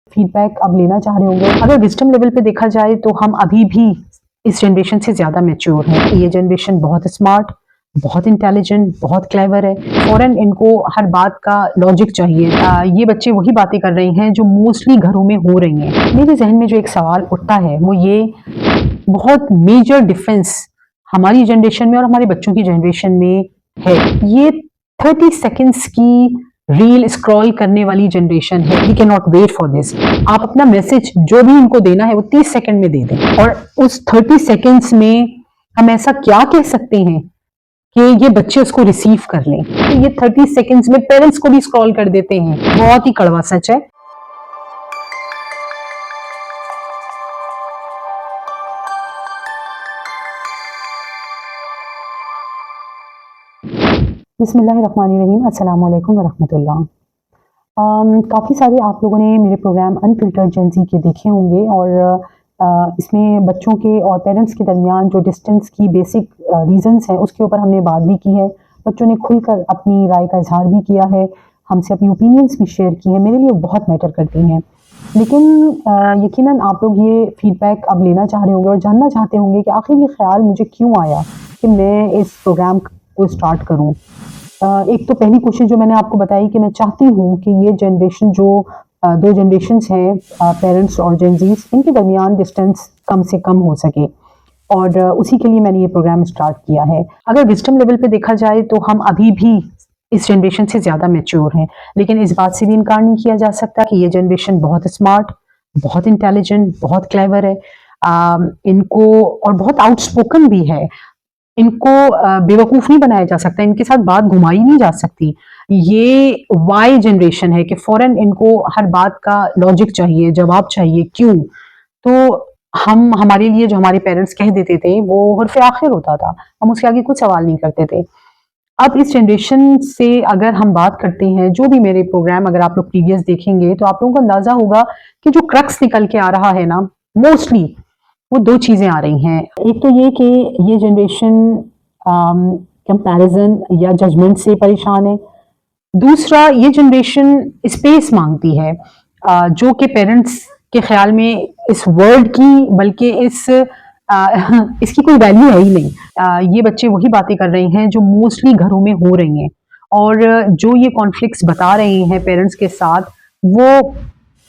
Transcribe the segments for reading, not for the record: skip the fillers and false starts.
Feedback अब लेना चाह रहे होंगे। अगर विजडम लेवल पे देखा जाए तो हम अभी भी इस जनरेशन से ज़्यादा मैच्योर हैं। ये जनरेशन बहुत स्मार्ट, बहुत इंटेलिजेंट, बहुत क्लेवर है। फ़ौरन इनको हर बात का लॉजिक चाहिए। ये बच्चे वही बातें कर रहे हैं जो मोस्टली घरों में हो रही हैं। मेरे जहन में जो एक सवाल उठता है वो ये, बहुत मेजर डिफरेंस हमारी जनरेशन में और हमारे बच्चों की जनरेशन में है। ये 30 सेकेंड्स की रील स्क्रॉल करने वाली जनरेशन है। We can not wait for this. आप अपना मैसेज जो भी इनको देना है वो 30 सेकेंड में दे दें, और उस 30 सेकेंड्स में हम ऐसा क्या कह सकते हैं कि ये बच्चे उसको रिसीव कर लें। तो ये 30 सेकेंड्स में पेरेंट्स को भी स्क्रॉल कर देते हैं। बहुत ही कड़वा सच है। बिस्मिल्लाहिर्रहमानिर्रहीम, अस्सलाम वालेकुम वरहमतुल्लाह। काफ़ी सारे आप लोगों ने मेरे प्रोग्राम अनफिल्टर्ड जेन ज़ी के देखे होंगे, और इसमें बच्चों के और पेरेंट्स के दरमियान जो डिस्टेंस की बेसिक रीज़न्स हैं उसके ऊपर हमने बात भी की है। बच्चों ने खुलकर अपनी राय का इजहार भी किया है, हमसे अपनी ओपिनियंस भी शेयर की हैं। मेरे लिए बहुत मैटर करती हैं। लेकिन यकीनन आप लोग ये फीडबैक अब लेना चाह रहे होंगे और जानना चाहते होंगे कि आखिर ये ख्याल मुझे क्यों आया कि मैं इस प्रोग्राम को स्टार्ट करूं। एक तो पहली कोशिश जो मैंने आपको बताई कि मैं चाहती हूँ कि ये जनरेशन जो दो जनरेशन्स हैं, पेरेंट्स और जेनजीज, इनके दरमियान डिस्टेंस कम से कम हो सके, और उसी के लिए मैंने ये प्रोग्राम स्टार्ट किया है। अगर विजडम लेवल पे देखा जाए तो हम अभी भी इस जनरेशन से ज़्यादा मैच्योर हैं, लेकिन इस बात से भी इनकार नहीं किया जा सकता कि ये जनरेशन बहुत स्मार्ट, बहुत इंटेलिजेंट, बहुत क्लेवर है। इनको और बहुत आउटस्पोकन भी है। इनको बेवकूफ़ नहीं बनाया जा सकता, इनके साथ बात घुमाई नहीं जा सकती। ये वाई जनरेशन है कि फ़ौरन इनको हर बात का लॉजिक चाहिए, जवाब चाहिए, क्यों? तो हमारे लिए जो हमारे पेरेंट्स कह देते थे वो हर्फ़ आखिर होता था, हम उसके आगे कुछ सवाल नहीं करते थे। अब इस जनरेशन से अगर हम बात करते हैं, जो भी मेरे प्रोग्राम अगर आप लोग प्रीवियस देखेंगे तो आप लोगों को अंदाज़ा होगा कि जो क्रक्स निकल के आ रहा है ना, मोस्टली वो दो चीज़ें आ रही हैं। एक तो ये कि ये जनरेशन कंपैरिजन या जजमेंट से परेशान है। दूसरा, ये जनरेशन स्पेस मांगती है, जो कि पेरेंट्स के ख्याल में इस वर्ड की, बल्कि इसकी कोई वैल्यू है ही नहीं। ये बच्चे वही बातें कर रहे हैं जो मोस्टली घरों में हो रही हैं, और जो ये कॉन्फ्लिक्ट्स बता रहे हैं पेरेंट्स के साथ, वो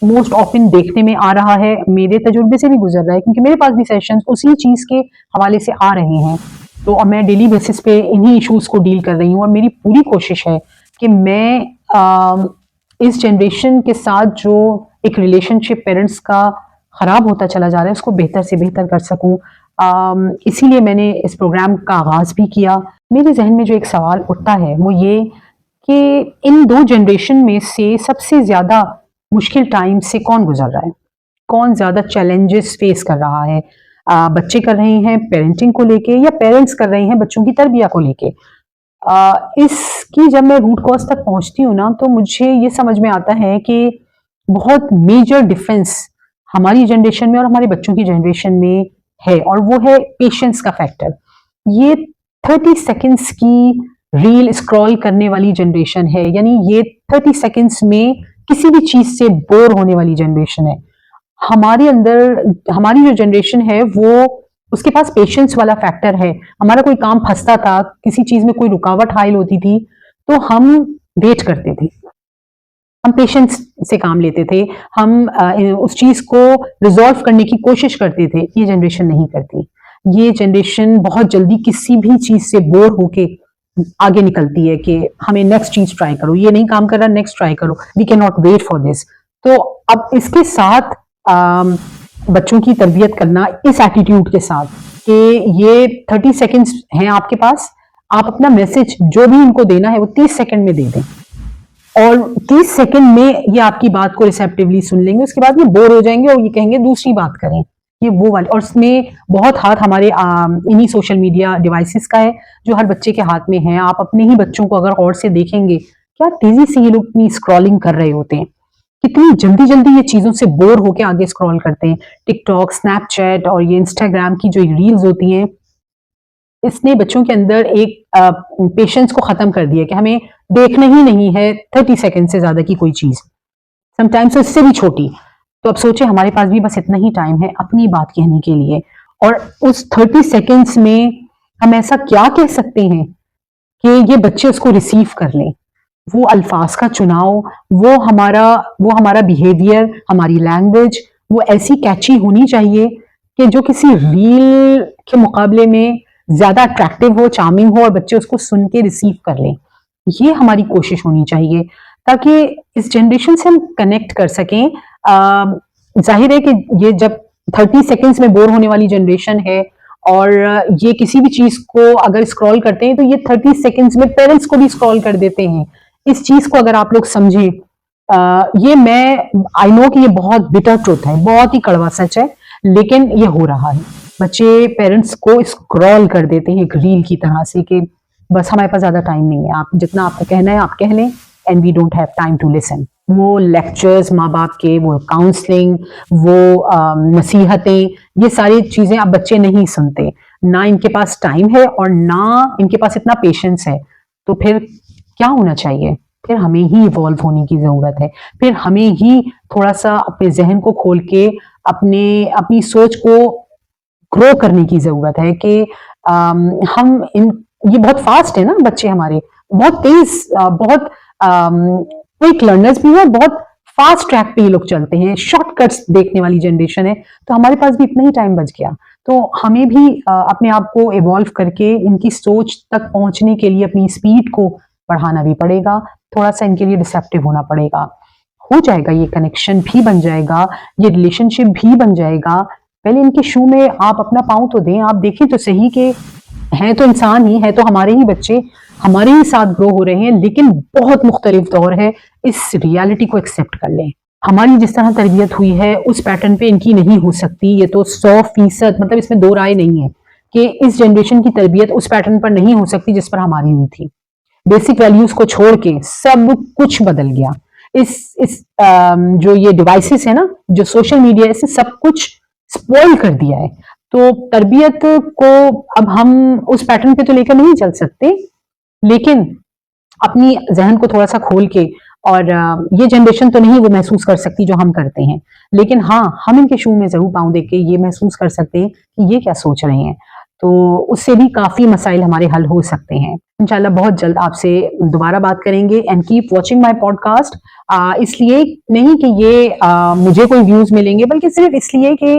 मोस्ट ऑफन देखने में आ रहा है। मेरे तजुर्बे से भी गुजर रहा है, क्योंकि मेरे पास भी सेशंस उसी चीज़ के हवाले से आ रहे हैं। तो अब मैं डेली बेसिस पे इन्हीं इश्यूज को डील कर रही हूँ, और मेरी पूरी कोशिश है कि मैं इस जनरेशन के साथ जो एक रिलेशनशिप पेरेंट्स का ख़राब होता चला जा रहा है उसको बेहतर से बेहतर कर सकूँ। इसीलिए मैंने इस प्रोग्राम का आगाज़ भी किया। मेरे जहन में जो एक सवाल उठता है वो ये कि इन दो जनरेशन में से सबसे ज़्यादा मुश्किल टाइम से कौन गुजर रहा है, कौन ज़्यादा चैलेंजेस फेस कर रहा है। बच्चे कर रहे हैं पेरेंटिंग को लेके, या पेरेंट्स कर रहे हैं बच्चों की तरबिया को लेके। इसकी जब मैं रूट कॉज तक पहुंचती हूँ ना, तो मुझे ये समझ में आता है कि बहुत मेजर डिफरेंस हमारी जनरेशन में और हमारे बच्चों की जनरेशन में है, और वो है पेशेंस का फैक्टर। ये 30 सेकेंड्स की रील स्क्रॉल करने वाली जनरेशन है, यानी ये 30 सेकेंड्स में किसी भी चीज से बोर होने वाली जनरेशन है। हमारे अंदर हमारी जो जनरेशन है वो, उसके पास पेशेंस वाला फैक्टर है। हमारा कोई काम फंसता था, किसी चीज में कोई रुकावट हाइल होती थी, तो हम वेट करते थे, हम पेशेंस से काम लेते थे, हम उस चीज को रिजॉल्व करने की कोशिश करते थे। ये जनरेशन नहीं करती। ये जनरेशन बहुत जल्दी किसी भी चीज से बोर होके आगे निकलती है कि हमें नेक्स्ट चीज ट्राई करो, ये नहीं काम कर रहा, नेक्स्ट ट्राई करो, we can not wait for this. तो अब इसके साथ बच्चों की तरबियत करना इस एटीट्यूड के साथ कि ये 30 सेकेंड्स हैं आपके पास, आप अपना मैसेज जो भी इनको देना है वो 30 सेकेंड में दे दें, और 30 सेकेंड में ये आपकी बात को रिसेप्टिवली सुन लेंगे। उसके बाद ये बोर हो जाएंगे और ये कहेंगे दूसरी बात करें। ये वो वाले, और इसमें बहुत हाथ हमारे इन्हीं सोशल मीडिया डिवाइसेस का है जो हर बच्चे के हाथ में है। आप अपने ही बच्चों को अगर गौर से देखेंगे, क्या तेजी से ये लोग अपनी स्क्रॉलिंग कर रहे होते हैं, कितनी जल्दी जल्दी ये चीजों से बोर होकर आगे स्क्रॉल करते हैं। टिकटॉक, स्नैपचैट और ये इंस्टाग्राम की जो रील्स होती हैं, इसने बच्चों के अंदर एक पेशेंस को खत्म कर दिया कि हमें देखना ही नहीं है 30 सेकेंड से ज्यादा की कोई चीज, समटाइम्स इससे भी छोटी। तो अब सोचे हमारे पास भी बस इतना ही टाइम है अपनी बात कहने के लिए, और उस 30 सेकेंड्स में हम ऐसा क्या कह सकते हैं कि ये बच्चे उसको रिसीव कर लें। वो अल्फाज का चुनाव, वो हमारा बिहेवियर, हमारी लैंग्वेज वो ऐसी कैची होनी चाहिए कि जो किसी रील के मुकाबले में ज्यादा अट्रैक्टिव हो, चार्मिंग हो, और बच्चे उसको सुन के रिसीव कर लें। ये हमारी कोशिश होनी चाहिए ताकि इस जनरेशन से हम कनेक्ट कर सकें। जाहिर है कि ये जब 30 सेकेंड्स में बोर होने वाली जनरेशन है, और ये किसी भी चीज को अगर स्क्रॉल करते हैं तो ये 30 सेकेंड्स में पेरेंट्स को भी स्क्रॉल कर देते हैं। इस चीज को अगर आप लोग समझें, ये मैं आई नो कि ये बहुत बिटर ट्रुथ है, बहुत ही कड़वा सच है, लेकिन ये हो रहा है। बच्चे पेरेंट्स को स्क्रॉल कर देते हैं एक रील की तरह से कि बस हमारे पास ज्यादा टाइम नहीं है, आप जितना आपको कहना है आप कह लें, and we don't have time to listen. वो लेक्चर्स माँ बाप के, वो काउंसलिंग, वो नसीहतें, ये सारी चीजें अब बच्चे नहीं सुनते। ना इनके पास टाइम है और ना इनके पास इतना पेशेंस है। तो फिर क्या होना चाहिए? फिर हमें ही इवॉल्व होने की जरूरत है। फिर हमें ही थोड़ा सा अपने जहन को खोल के अपनी सोच को ग्रो करने की जरूरत है कि हम इन ये बहुत फास्ट है ना, बच्चे हमारे बहुत तेज, बहुत क्विक लर्नर्स भी है, बहुत फास्ट ट्रैक पे ये लोग चलते हैं, शॉर्टकट्स देखने वाली जनरेशन है। तो हमारे पास भी इतना ही टाइम बच गया, तो हमें भी अपने आप को इवॉल्व करके इनकी सोच तक पहुंचने के लिए अपनी स्पीड को बढ़ाना भी पड़ेगा, थोड़ा सा इनके लिए रिसेप्टिव होना पड़ेगा। हो जाएगा, ये कनेक्शन भी बन जाएगा, ये रिलेशनशिप भी बन जाएगा। पहले इनके शू में आप अपना पाँव तो दें, आप देखें तो सही कि हैं तो इंसान ही है, तो हमारे ही बच्चे हमारे ही साथ ग्रो हो रहे हैं, लेकिन बहुत मुख्तलिफ दौर है। इस रियलिटी को एक्सेप्ट कर लें। हमारी जिस तरह तरबियत हुई है उस पैटर्न पे इनकी नहीं हो सकती, ये तो 100%, मतलब इसमें दो राय नहीं है कि इस जनरेशन की तरबियत उस पैटर्न पर नहीं हो सकती जिस पर हमारी हुई थी। बेसिक वैल्यूज को छोड़ के सब कुछ बदल गया। जो ये डिवाइसेस है ना, जो सोशल मीडिया है, इससे सब कुछ स्पॉइल कर दिया है। तो तरबियत को अब हम उस पैटर्न पे तो लेकर नहीं चल सकते, लेकिन अपनी जहन को थोड़ा सा खोल के, और ये जनरेशन तो नहीं वो महसूस कर सकती जो हम करते हैं, लेकिन हाँ हम इनके शू में जरूर पाँव देके ये महसूस कर सकते हैं कि ये क्या सोच रहे हैं। तो उससे भी काफी मसाइल हमारे हल हो सकते हैं। इंशाल्लाह बहुत जल्द आपसे दोबारा बात करेंगे। And keep watching my podcast. इसलिए नहीं कि ये मुझे कोई व्यूज मिलेंगे, बल्कि सिर्फ इसलिए कि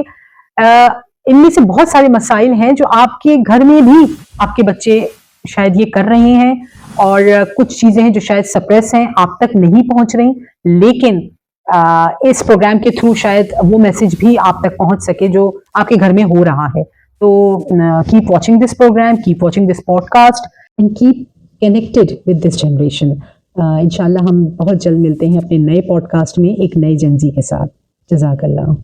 इनमें से बहुत सारे मसाइल हैं जो आपके घर में भी आपके बच्चे शायद ये कर रहे हैं, और कुछ चीजें हैं जो शायद सप्रेस हैं, आप तक नहीं पहुंच रही, लेकिन इस प्रोग्राम के थ्रू शायद वो मैसेज भी आप तक पहुंच सके जो आपके घर में हो रहा है। तो keep watching this program, keep watching this podcast, and keep connected with this generation. इंशाल्लाह हम बहुत जल्द मिलते हैं अपने नए पॉडकास्ट में एक नए जेनजी के साथ। जज़ाकल्लाह।